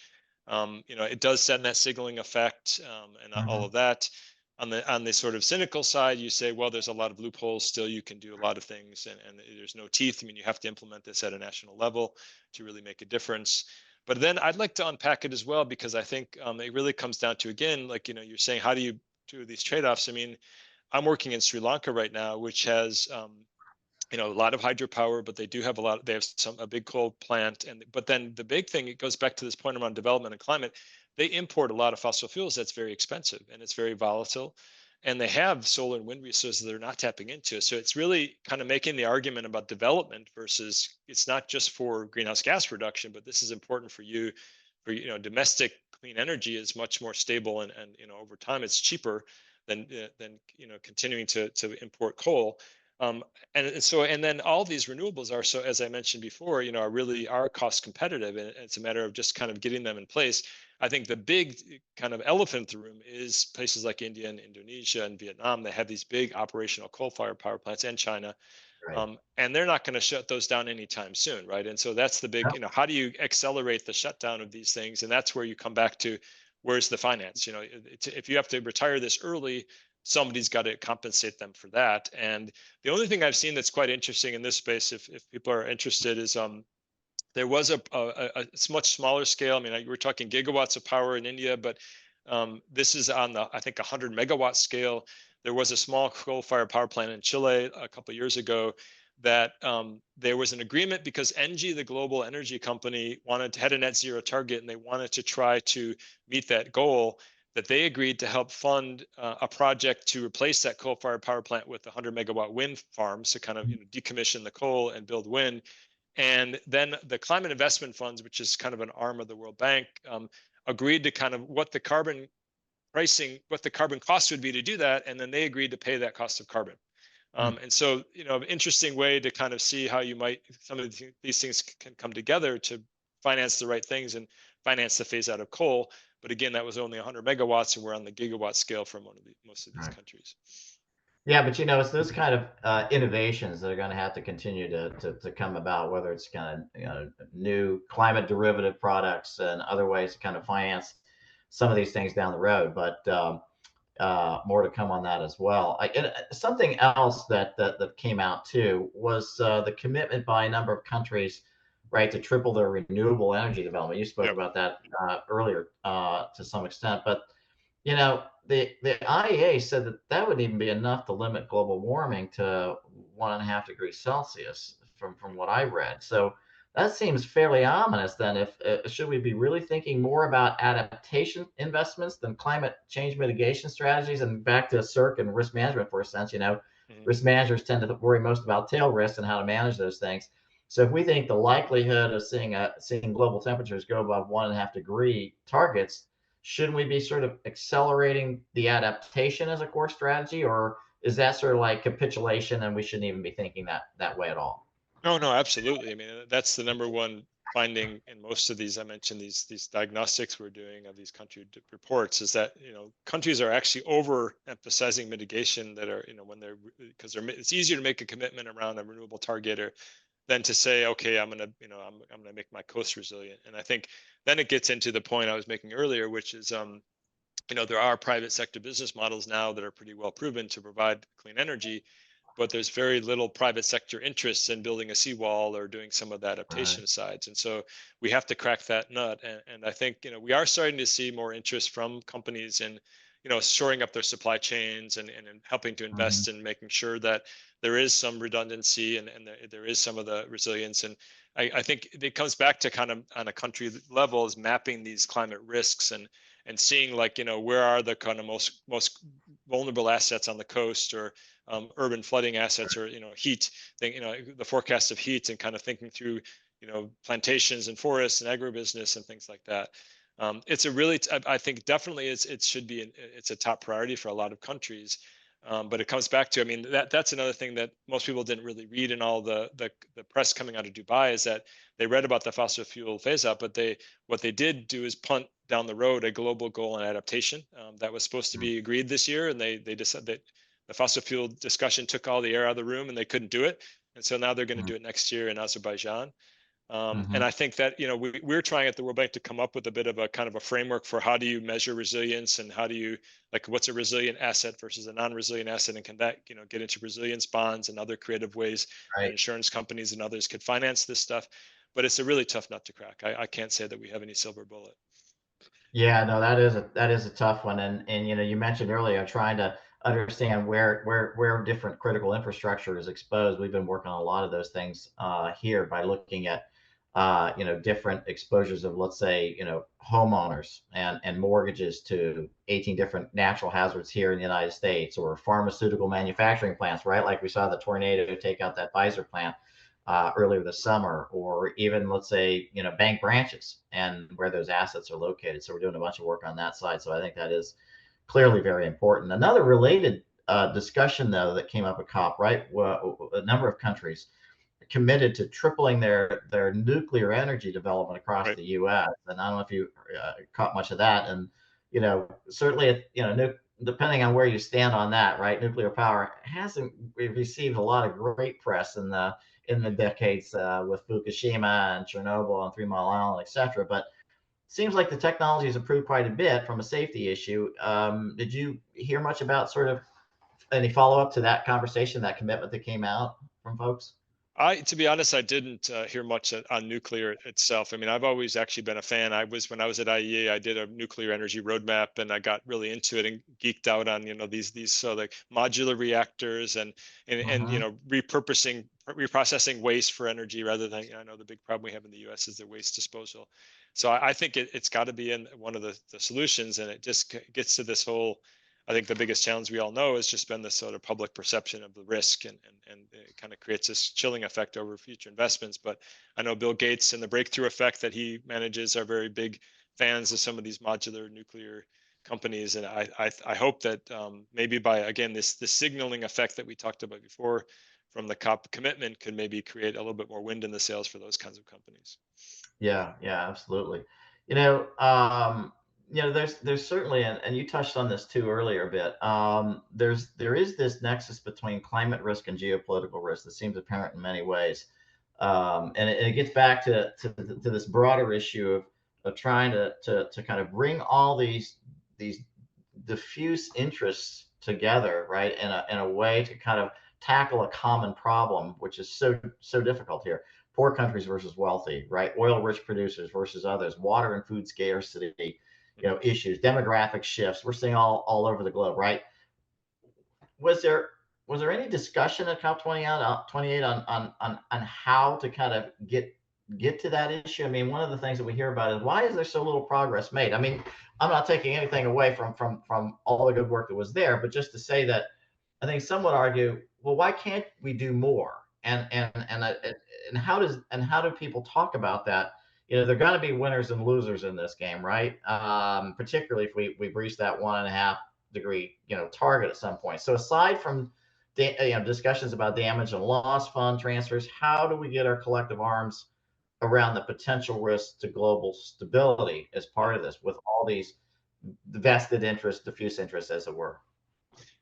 It does send that signaling effect, and all of that. On the sort of cynical side, you say, well, there's a lot of loopholes still. You can do a lot of things, and there's no teeth. I mean, you have to implement this at a national level to really make a difference. But then I'd like to unpack it as well, because I think it really comes down to, again, like, you're saying, how do you do these trade-offs? I mean, I'm working in Sri Lanka right now, which has a lot of hydropower, but they do have they have a big coal plant. But then the big thing, it goes back to this point around development and climate. They import a lot of fossil fuels that's very expensive and it's very volatile. And they have solar and wind resources they're not tapping into. So it's really kind of making the argument about development versus it's not just for greenhouse gas reduction, but this is important for you, for, domestic clean energy is much more stable and over time it's cheaper than continuing to import coal. And then all these renewables are, so as I mentioned before, are cost competitive, and it's a matter of just kind of getting them in place. I think the big kind of elephant in the room is places like India and Indonesia and Vietnam. They have these big operational coal-fired power plants, and China, Right. and they're not going to shut those down anytime soon, right? And so that's the big, Yep. how do you accelerate the shutdown of these things? And that's where you come back to, where's the finance? If you have to retire this early, somebody's got to compensate them for that. And the only thing I've seen that's quite interesting in this space, if people are interested, is there was a much smaller scale. I mean, we're talking gigawatts of power in India, but this is on the, I think, 100 megawatt scale. There was a small coal-fired power plant in Chile a couple of years ago that there was an agreement because Engie, the global energy company, had a net zero target, and they wanted to try to meet that goal, that they agreed to help fund a project to replace that coal-fired power plant with a 100 megawatt wind farm, so kind of decommission the coal and build wind. And then the climate investment funds, which is kind of an arm of the World Bank, agreed to kind of what the carbon pricing, what the carbon cost would be to do that, and then they agreed to pay that cost of carbon. And so, interesting way to kind of see how you might, some of these things can come together to finance the right things and finance the phase out of coal. But again, that was only 100 megawatts, and we're on the gigawatt scale for most of these Right. countries. Yeah, but it's those kind of innovations that are going to have to continue to come about, whether it's kind of new climate derivative products and other ways to kind of finance some of these things down the road. But more to come on that as well. Something else that came out too was the commitment by a number of countries, right, to triple their renewable energy development. You spoke Yep. about that earlier to some extent, but the IEA said that wouldn't even be enough to limit global warming to 1.5 degrees Celsius from what I read. So that seems fairly ominous then. If should we be really thinking more about adaptation investments than climate change mitigation strategies? And back to SERC and risk management for a sense, risk managers tend to worry most about tail risks and how to manage those things. So if we think the likelihood of seeing global temperatures go above 1.5 degree targets, shouldn't we be sort of accelerating the adaptation as a core strategy, or is that sort of like capitulation and we shouldn't even be thinking that way at all? No, absolutely. I mean, that's the number one finding in most of these. I mentioned these diagnostics we're doing of these reports, is that countries are actually overemphasizing mitigation. That are when they're, because it's easier to make a commitment around a renewable target or than to say, okay, I'm gonna make my coast resilient. And I think then it gets into the point I was making earlier, which is there are private sector business models now that are pretty well proven to provide clean energy, but there's very little private sector interest in building a seawall or doing some of the Right. adaptation sides. And so we have to crack that nut. And I think, we are starting to see more interest from companies in, shoring up their supply chains and helping to Mhm. invest in making sure that there is some redundancy and there is some of the resilience. And I think it comes back to kind of on a country level is mapping these climate risks and seeing, like, where are the kind of most vulnerable assets on the coast, or urban flooding assets, or heat thing, the forecast of heat, and kind of thinking through plantations and forests and agribusiness and things like that. It's a really I think definitely it should be it's a top priority for a lot of countries. But it comes back to, I mean, that's another thing that most people didn't really read in all the press coming out of Dubai, is that they read about the fossil fuel phase out, but what they did do is punt down the road a global goal on adaptation that was supposed to be agreed this year, and they decided that the fossil fuel discussion took all the air out of the room, and they couldn't do it, and so now they're going to do it next year in Azerbaijan. And Mhm. I think that we're trying at the World Bank to come up with a bit of a kind of a framework for how do you measure resilience, and how do you, like, what's a resilient asset versus a non-resilient asset, and can that get into resilience bonds and other creative ways that Right. insurance companies and others could finance this stuff. But it's a really tough nut to crack. I can't say that we have any silver bullet. Yeah, no, that is a tough one, and you mentioned earlier trying to understand where different critical infrastructure is exposed. We've been working on a lot of those things here by looking at different exposures of, let's say, homeowners and mortgages to 18 different natural hazards here in the United States, or pharmaceutical manufacturing plants, right? Like we saw the tornado take out that Pfizer plant earlier this summer, or even, let's say, bank branches and where those assets are located. So we're doing a bunch of work on that side. So I think that is clearly very important. Another related discussion, though, that came up at COP, right? Well, a number of countries committed to tripling their nuclear energy development across Right. the U.S. And I don't know if you caught much of that. And certainly, depending on where you stand on that, right? Nuclear power hasn't received a lot of great press in the decades with Fukushima and Chernobyl and 3 Mile Island, et cetera. But seems like the technology has improved quite a bit from a safety issue. Did you hear much about sort of any follow up to that conversation, that commitment that came out from folks? To be honest, I didn't hear much on nuclear itself. I mean, I've always actually been a fan. When I was at IEA, I did a nuclear energy roadmap, and I got really into it and geeked out on these like modular reactors and Mm-hmm. reprocessing waste for energy rather than, I know the big problem we have in the U.S. is the waste disposal. So I think it's got to be in one of the solutions, and it just gets to this whole. I think the biggest challenge we all know has just been this sort of public perception of the risk, and it kind of creates this chilling effect over future investments. But I know Bill Gates and the breakthrough effect that he manages are very big fans of some of these modular nuclear companies, and I hope that maybe by, again, this signaling effect that we talked about before from the COP commitment could maybe create a little bit more wind in the sails for those kinds of companies. Yeah, yeah, absolutely. You know, um, there's certainly, and you touched on this too earlier a bit. There is this nexus between climate risk and geopolitical risk that seems apparent in many ways, and it gets back to this broader issue of trying to kind of bring all these diffuse interests together, right, in a way to kind of tackle a common problem, which is so difficult here. Poor countries versus wealthy, right? Oil-rich producers versus others, water and food scarcity, issues, demographic shifts. We're seeing all over the globe, right? Was there any discussion at COP28 on how to kind of get to that issue? I mean, one of the things that we hear about is, why is there so little progress made? I mean, I'm not taking anything away from all the good work that was there, but just to say that I think some would argue, well, why can't we do more? And how do people talk about that? There are going to be winners and losers in this game, right? Particularly if we reach that 1.5-degree target at some point. So aside from discussions about damage and loss fund transfers, how do we get our collective arms around the potential risks to global stability as part of this, with all these vested interests, diffuse interests, as it were?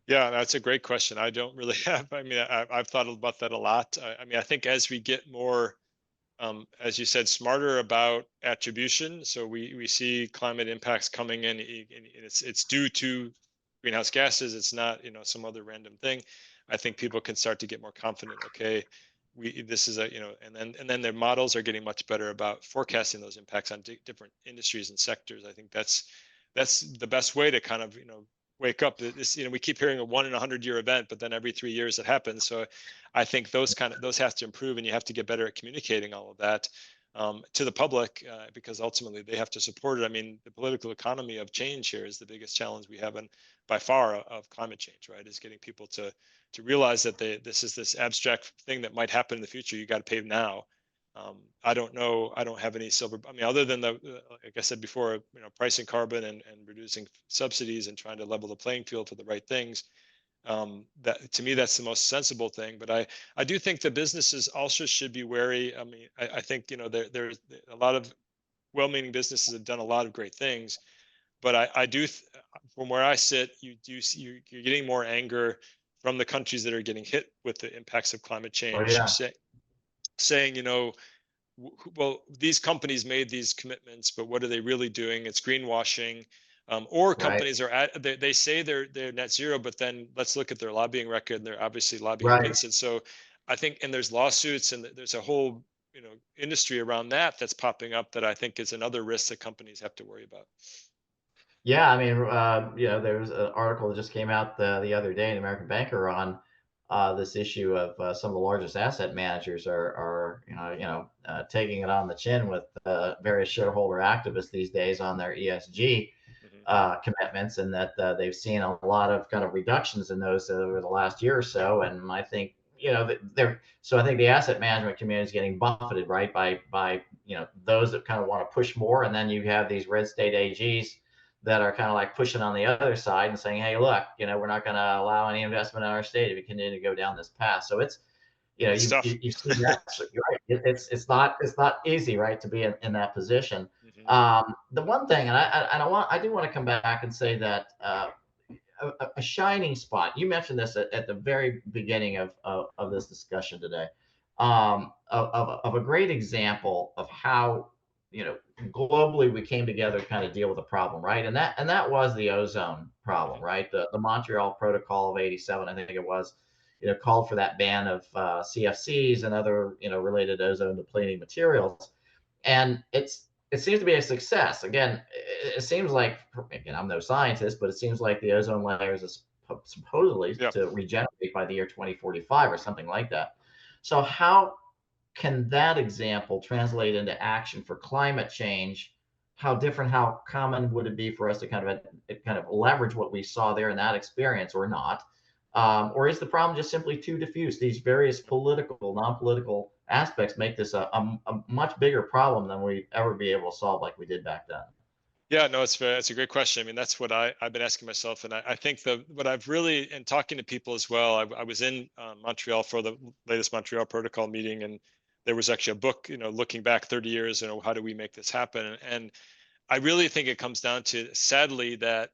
Yeah, that's a great question. I don't really have. I mean, I've thought about that a lot. I mean, I think as we get more, as you said, smarter about attribution, so we see climate impacts coming in, and it's due to greenhouse gases. It's not some other random thing. I think people can start to get more confident. Okay, this is and then their models are getting much better about forecasting those impacts on different industries and sectors. I think that's the best way to kind of wake up. This we keep hearing a 1 in 100-year event, but then every 3 years it happens. So I think those have to improve, and you have to get better at communicating all of that to the public, because ultimately they have to support it. I mean, the political economy of change here is the biggest challenge we have, and by far, of climate change, right? Is getting people to realize that this is this abstract thing that might happen in the future. You got to pay now. I don't know. I don't have any silver. I mean, other than like I said before, pricing carbon and reducing subsidies and trying to level the playing field for the right things. That, to me, that's the most sensible thing. But I do think the businesses also should be wary. I mean, I think there's a lot of well-meaning businesses have done a lot of great things, but I do from where I sit, you're getting more anger from the countries that are getting hit with the impacts of climate Oh change, yeah, saying, well, these companies made these commitments, but what are they really doing? It's greenwashing. Or right, companies they say they're net zero, but then let's look at their lobbying record, and they're obviously lobbying right. against it. So I think, and there's lawsuits, and there's a whole industry around that's popping up, that I think is another risk that companies have to worry about. Yeah, I mean, there was an article that just came out the other day in American Banker on this issue of some of the largest asset managers are taking it on the chin with various shareholder activists these days on their ESG Hmm. commitments, and that they've seen a lot of kind of reductions in those over the last year or so. And I think so I think the asset management community is getting buffeted, right, by those that kind of want to push more, and then you have these red state AGs that are kind of like pushing on the other side and saying, hey, look, we're not going to allow any investment in our state if you continue to go down this path. So it's It's tough. you see that. So you're right. It's not easy, right, to be in that position. Hmm. The one thing, and I do want to come back and say that a shining spot. You mentioned this at the very beginning of this discussion today, of a great example of how globally we came together to kind of deal with the problem, right? And that was the ozone problem, Hmm. right? The Montreal Protocol of '87, I think it was, called for that ban of CFCs and other related ozone depleting materials, and it seems to be a success. Again, it seems like, again, I'm no scientist, but it seems like the ozone layer is supposedly Yeah. to regenerate by the year 2045 or something like that. So how can that example translate into action for climate change? How different, how common would it be for us to kind of leverage what we saw there in that experience, or not? Or is the problem just simply too diffuse? These various political, non-political aspects make this a much bigger problem than we ever be able to solve like we did back then. Yeah, no, it's a great question. I mean, that's what I've been asking myself, and I think what I've really, and talking to people as well. I was in Montreal for the latest Montreal Protocol meeting, and there was actually a book, looking back 30 years, how do we make this happen? And I really think it comes down to, sadly, that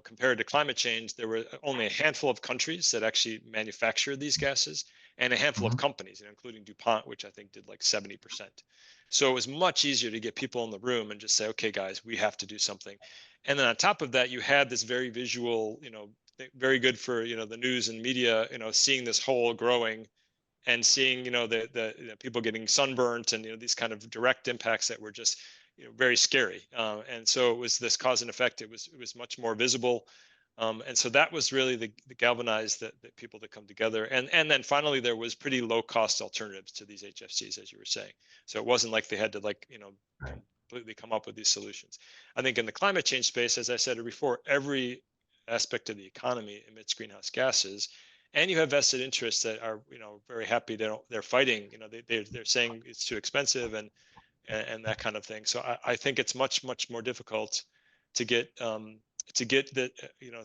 compared to climate change, there were only a handful of countries that actually manufactured these gases, and a handful of Mhm. companies, including DuPont, which I think did like 70%. So it was much easier to get people in the room and just say, okay, guys, we have to do something. And then on top of that, you had this very visual, very good for the news and media, seeing this hole growing and seeing the people getting sunburnt and these kind of direct impacts that were just very scary. And so it was this cause and effect. It was much more visible. And so that was really the galvanized that people to come together. And then finally there was pretty low cost alternatives to these HFCs, as you were saying. So it wasn't like they had to Right. completely come up with these solutions. I think in the climate change space, as I said before, every aspect of the economy emits greenhouse gases, and you have vested interests that are very happy they're fighting. They're saying it's too expensive, and that kind of thing. So I think it's much more difficult to get the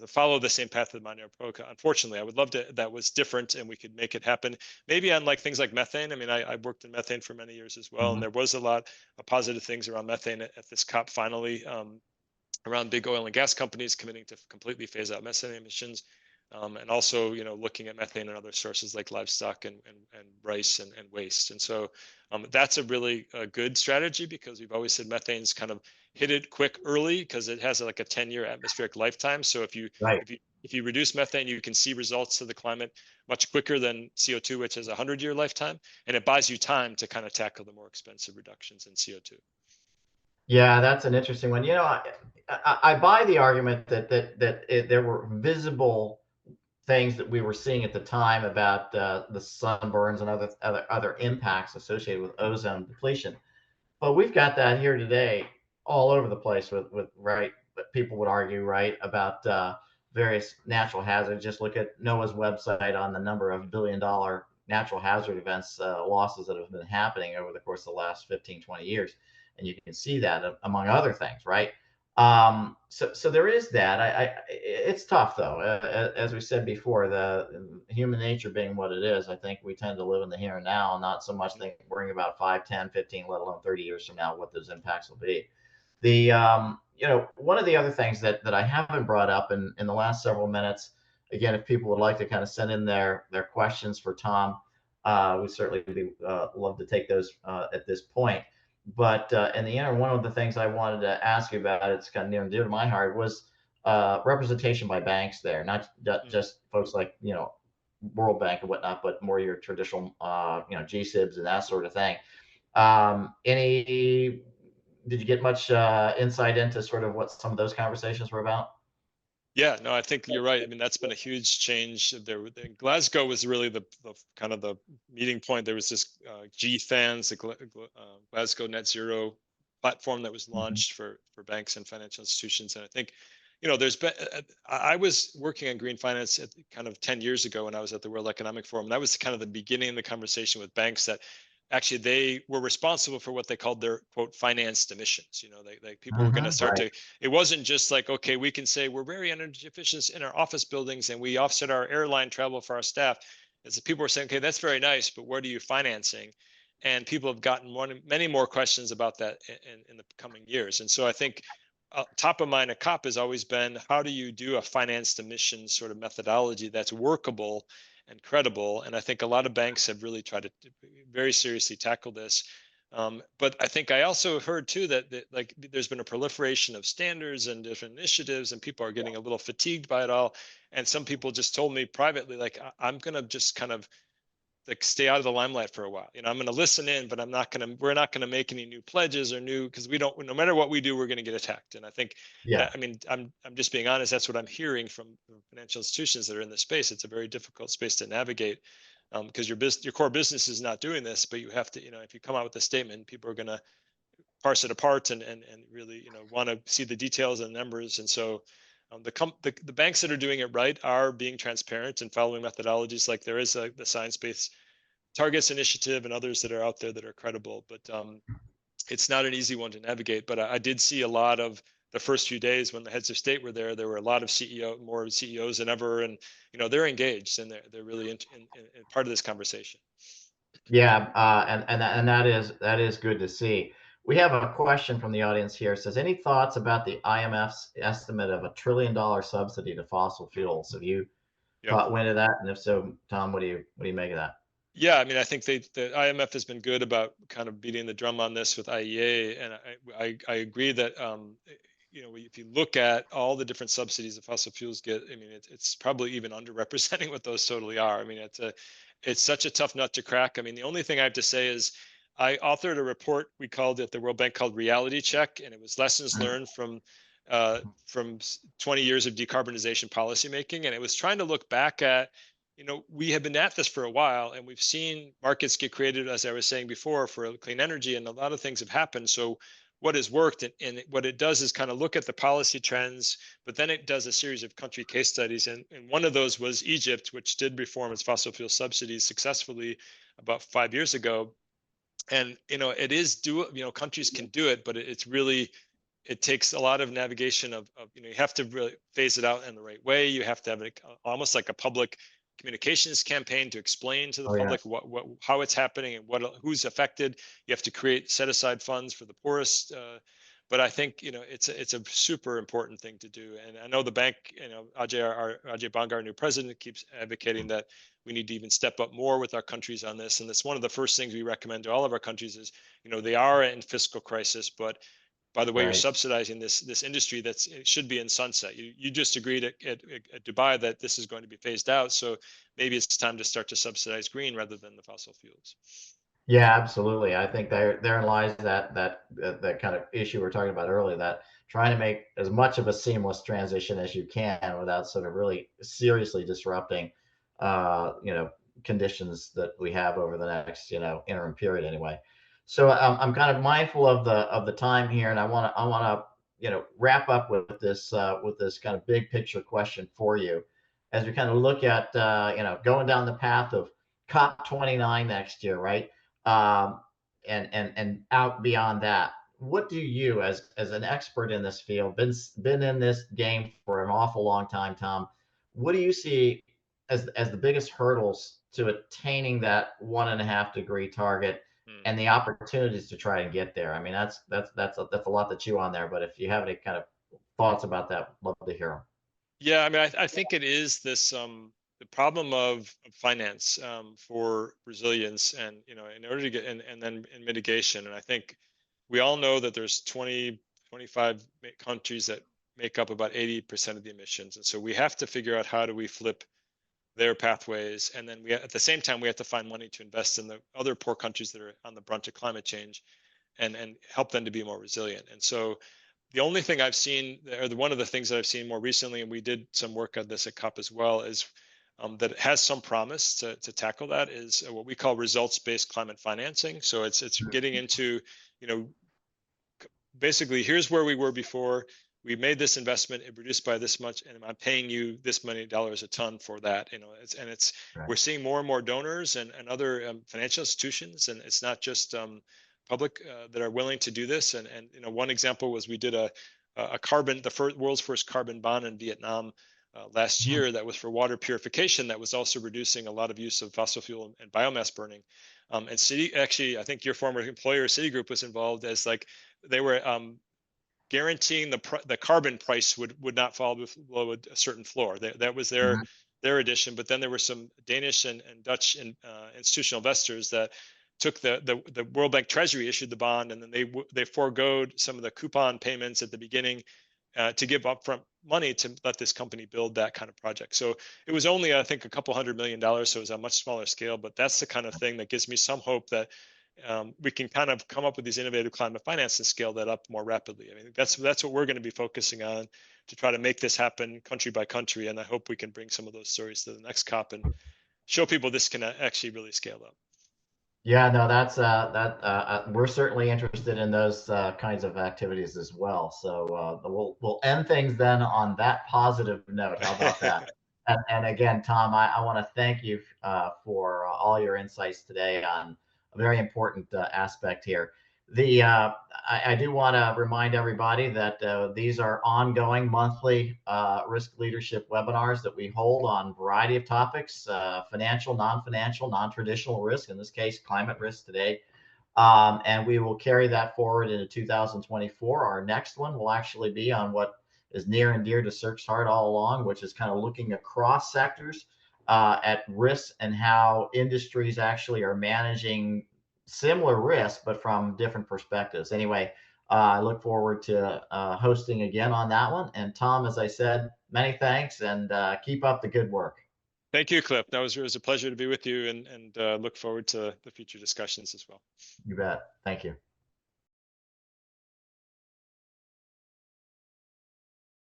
to follow the same path that Monero Pro. Unfortunately, I would love to that was different and we could make it happen. Maybe on like things like methane. I mean, I worked in methane for many years as well, and Mhm. there was a lot of positive things around methane at this COP finally. Around big oil and gas companies committing to completely phase out methane emissions, and also looking at methane and other sources like livestock and rice and waste. And so that's a really good strategy, because we've always said methane's kind of hit it quick early because it has like a 10-year atmospheric lifetime. So Right. if you reduce methane, you can see results to the climate much quicker than CO2, which has a 100-year lifetime, and it buys you time to kind of tackle the more expensive reductions in CO2. Yeah, that's an interesting one. I buy the argument that there were visible things that we were seeing at the time about the sunburns and other impacts associated with ozone depletion. But we've got that here today all over the place with right. But people would argue, right, about various natural hazards. Just look at NOAA's website on the number of billion-dollar natural hazard events losses that have been happening over the course of the last 15, 20 years. And you can see that among other things, right? So there is that. It's tough though. As we said before, the human nature being what it is, I think we tend to live in the here and now, and not so much worrying about 5, 10, 15, let alone 30 years from now, what those impacts will be. One of the other things that I haven't brought up in the last several minutes, again, if people would like to kind of send in their questions for Tom, we certainly be love to take those at this point. But in the end, one of the things I wanted to ask you about, it's kind of near and dear to my heart, was representation by banks there, not Mm. just folks like World Bank and whatnot, but more your traditional GSIBs and that sort of thing. Any did you get much insight into sort of what some of those conversations were about? Yeah, no, I think you're right. I mean, that's been a huge change. Glasgow was really the kind of the meeting point. There was this GFANS, the Glasgow Net Zero platform that was Mhm. launched for banks and financial institutions. And I think, there's been. I was working on green finance at kind of 10 years ago when I was at the World Economic Forum. That was kind of the beginning of the conversation with banks that actually they were responsible for what they called their quote financed emissions. People were going to start Right. to, it wasn't just like, okay, we can say we're very energy efficient in our office buildings and we offset our airline travel for our staff. As the people were saying, okay, that's very nice, but what are you financing? And people have gotten many more questions about that in the coming years. And so I think top of mind at COP has always been, how do you do a financed emissions sort of methodology that's workable and credible? And I think a lot of banks have really tried to very seriously tackle this. But I think I also heard too that like there's been a proliferation of standards and different initiatives, and people are getting a little fatigued by it all. And some people just told me privately, like, I'm going to just kind of like stay out of the limelight for a while. I'm going to listen in, but we're not going to make any new pledges or because no matter what we do, we're going to get attacked. And I think Yeah. that, I mean, I'm just being honest. That's what I'm hearing from financial institutions that are in this space. It's a very difficult space to navigate because your core business is not doing this, but you have to, if you come out with a statement, people are going to parse it apart and really, want to see the details and numbers. And so the banks that are doing it right are being transparent and following methodologies. Like there is the science-based targets initiative and others that are out there that are credible, but it's not an easy one to navigate. But I did see a lot of the first few days when the heads of state were there. There were a lot of more CEOs than ever, and they're engaged and they're really in part of this conversation. Yeah, and that is good to see. We have a question from the audience here. It says, any thoughts about the IMF's estimate of $1 trillion subsidy to fossil fuels? Have you Yep. caught wind of that? And if so, Tom, what do you make of that? Yeah, I mean, I think the IMF has been good about kind of beating the drum on this with IEA, and I agree that if you look at all the different subsidies that fossil fuels get, I mean, it's probably even underrepresenting what those totally are. I mean, it's such a tough nut to crack. I mean, the only thing I have to say is I authored a report we called at the World Bank called Reality Check, and it was lessons learned from 20 years of decarbonization policymaking, and it was trying to look back at we have been at this for a while and we've seen markets get created, as I was saying before, for clean energy, and a lot of things have happened. So what has worked and what it does is kind of look at the policy trends, but then it does a series of country case studies. And one of those was Egypt, which did reform its fossil fuel subsidies successfully about 5 years ago. And, it is countries can do it, but it's really, it takes a lot of navigation of you have to really phase it out in the right way. You have to have almost like a public communications campaign to explain to the Oh, public yes. how it's happening and who's affected. You have to set aside funds for the poorest. But I think it's a super important thing to do. And I know the bank, Ajay Banga, our new president, keeps advocating that we need to even step up more with our countries on this. And that's one of the first things we recommend to all of our countries is, they are in fiscal crisis, but by the way, you're Right. subsidizing this industry it should be in sunset. You just agreed at Dubai that this is going to be phased out. So maybe it's time to start to subsidize green rather than the fossil fuels. Yeah, absolutely. I think therein lies that kind of issue we were talking about earlier, that trying to make as much of a seamless transition as you can without sort of really seriously disrupting, you know, conditions that we have over the next, interim period anyway. So I'm kind of mindful of the time here, and I want to wrap up with this kind of big picture question for you, as we kind of look at going down the path of COP29 next year, right? um, and out beyond that, what do you, as an expert in this field, been in this game for an awful long time, Tom? What do you see as the biggest hurdles to attaining that 1.5 degree target, Hmm. and the opportunities to try and get there? I mean, that's a lot to chew on there. But if you have any kind of thoughts about that, love to hear them. Yeah, I mean, I think it is this the problem of finance for resilience, and in order to get and then in mitigation. And I think we all know that there's 25 countries that make up about 80% of the emissions, and so we have to figure out how do we flip their pathways, and then at the same time we have to find money to invest in the other poor countries that are on the brunt of climate change. and help them to be more resilient. And so the only thing I've seen, or one of the things that I've seen more recently, and we did some work on this at COP as well, is that it has some promise to tackle that, is what we call results-based climate financing. So it's getting into, you know, basically, here's where we were before. We made this investment, it reduced by this much, and I'm paying you this many dollars a ton for that. You know, Right. we're seeing more and more donors and other financial institutions, and it's not just public that are willing to do this. And you know, one example was we did the world's first carbon bond in Vietnam last year that was for water purification, that was also reducing a lot of use of fossil fuel and biomass burning. And actually, I think your former employer, Citigroup, was involved as like they were guaranteeing the carbon price would not fall below a certain floor. That was their addition. But then there were some Danish and Dutch institutional investors that took the World Bank Treasury issued the bond, and then they foregoed some of the coupon payments at the beginning to give upfront money to let this company build that kind of project. So it was only, I think, a couple $100 million. So it was a much smaller scale, but that's the kind of thing that gives me some hope that we can kind of come up with these innovative climate finance and scale that up more rapidly. I mean, that's what we're going to be focusing on to try to make this happen country by country. And I hope we can bring some of those stories to the next COP and show people this can actually really scale up. Yeah, no, that's we're certainly interested in those kinds of activities as well. So we'll end things then on that positive note. How about that? And again, Tom, I want to thank you for all your insights today on a very important aspect here. I do want to remind everybody that these are ongoing monthly risk leadership webinars that we hold on a variety of topics: financial, non-financial, non-traditional risk. In this case, climate risk today. And we will carry that forward into 2024. Our next one will actually be on what is near and dear to CERC's heart all along, which is kind of looking across sectors at risks and how industries actually are managing similar risks, but from different perspectives. Anyway, I look forward to hosting again on that one. And Tom, as I said, many thanks, and keep up the good work. Thank you, Cliff. It was a pleasure to be with you, and look forward to the future discussions as well. You bet. Thank you.